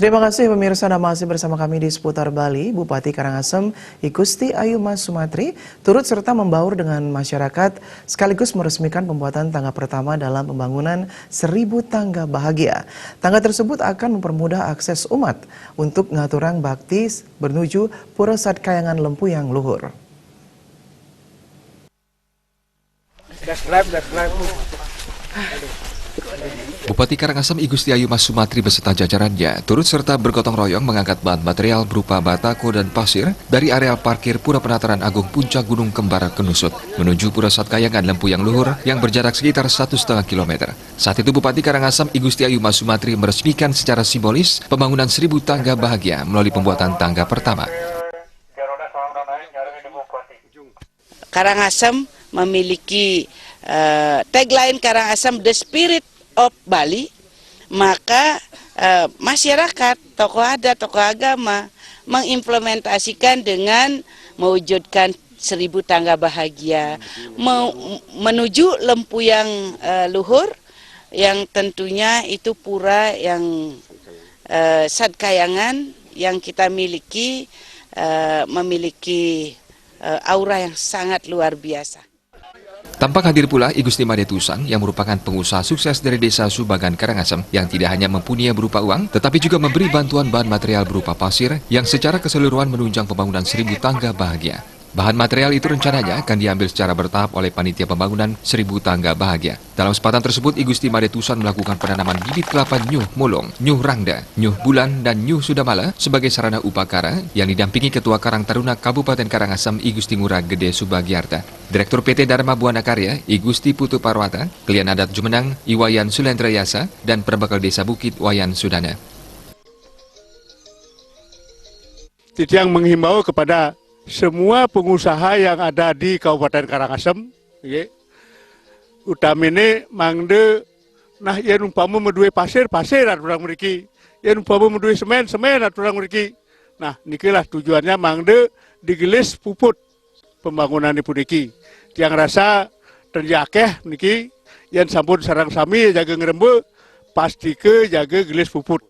Terima kasih pemirsa, Anda masih bersama kami di Seputar Bali. Bupati Karangasem Igusti Ayu Mas Sumatri turut serta membaur dengan masyarakat sekaligus meresmikan pembuatan tangga pertama dalam pembangunan 1000 tangga bahagia. Tangga tersebut akan mempermudah akses umat untuk ngaturang bakti menuju Pura Satkayangan Lempu yang luhur. Bupati Karangasem Igusti Ayu Mas Sumatri beserta jajarannya turut serta bergotong royong mengangkat bahan material berupa batako dan pasir dari areal parkir Pura Penataran Agung Puncak Gunung Kembar Kenusut menuju Pura Satkayangan Lempu yang luhur yang berjarak sekitar 1,5 km. Saat itu Bupati Karangasem Igusti Ayu Mas Sumatri meresmikan secara simbolis pembangunan 1000 tangga bahagia melalui pembuatan tangga pertama. Karangasem memiliki tagline Karangasem The Spirit of Bali, maka masyarakat, tokoh adat, tokoh agama mengimplementasikan dengan mewujudkan 1000 tangga bahagia menuju lempu yang luhur, yang tentunya itu pura yang Satkayangan yang kita miliki memiliki aura yang sangat luar biasa. Tampak hadir pula Igusti Made Tusang yang merupakan pengusaha sukses dari desa Subagan Karangasem yang tidak hanya mempunyai berupa uang, tetapi juga memberi bantuan bahan material berupa pasir yang secara keseluruhan menunjang pembangunan 1000 tangga bahagia. Bahan material itu rencananya akan diambil secara bertahap oleh panitia pembangunan 1000 tangga bahagia. Dalam kesempatan tersebut, Igusti Made Tusang melakukan penanaman bibit kelapa Nyuh Molong, Nyuh Rangda, Nyuh Bulan, dan Nyuh Sudamala sebagai sarana upakara yang didampingi Ketua Karang Taruna Kabupaten Karangasem Igusti Ngurah Gede Subagiarta. Direktur PT Dharma Buana Karya Igusti Putu Parwata, Klien Adat Jumenang Iwayan Sulendrayasa, dan Perbekal Desa Bukit Wayan Sudana. Yang menghimbau kepada semua pengusaha yang ada di Kabupaten Karangasem, utamine mangde nah yen umpama menduwe pasir aturang mriki, yen umpama menduwe semen aturang mriki. Nah nikilah tujuannya mangde digelis puput pembangunan di puniki. Yang rasa terjakeh niki yen sampun sarang sami jaga ngerembe pasti ke jaga gelis puput.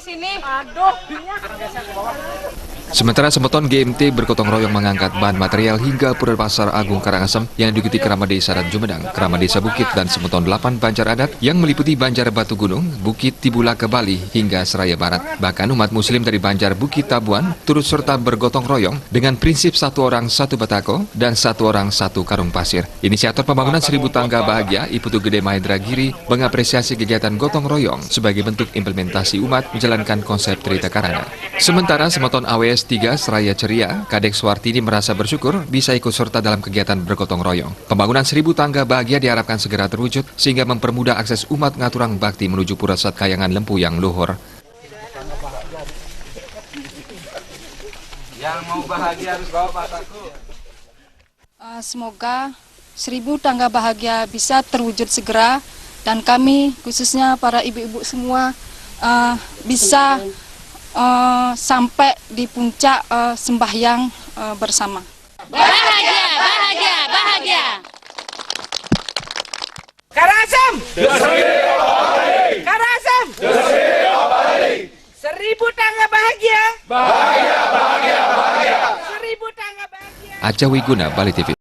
Sini, aduh. Sementara Semeton GMT bergotong royong mengangkat bahan material hingga Pura Pasar Agung Karangasem yang diikuti Kerama Desa dan Jumedang, Kerama Desa Bukit, dan Semeton 8 Banjar Adat yang meliputi Banjar Batu Gunung, Bukit Tibulaka Bali hingga Seraya Barat. Bahkan umat muslim dari Banjar Bukit Tabuan turut serta bergotong royong dengan prinsip satu orang satu batako dan satu orang satu karung pasir. Inisiator pembangunan 1000 tangga bahagia Iputu Gede Mahendra Giri mengapresiasi kegiatan gotong royong sebagai bentuk implementasi umat menjalankan konsep Trita Karana. Sementara Semeton AWS 3 Seraya Ceria, Kadek Swartini merasa bersyukur bisa ikut serta dalam kegiatan bergotong royong. Pembangunan 1000 tangga bahagia diharapkan segera terwujud sehingga mempermudah akses umat ngaturang bakti menuju Pura Satkayangan Lempu yang luhur. Yang mau bahagia harus bawa pataku. Semoga 1000 tangga bahagia bisa terwujud segera dan kami khususnya para ibu-ibu semua bisa sampai di puncak sembahyang bersama. Bahagia, bahagia, bahagia. Karangasem! Karangasem! 1000 tangga bahagia. Aca Wiguna, Bali TV.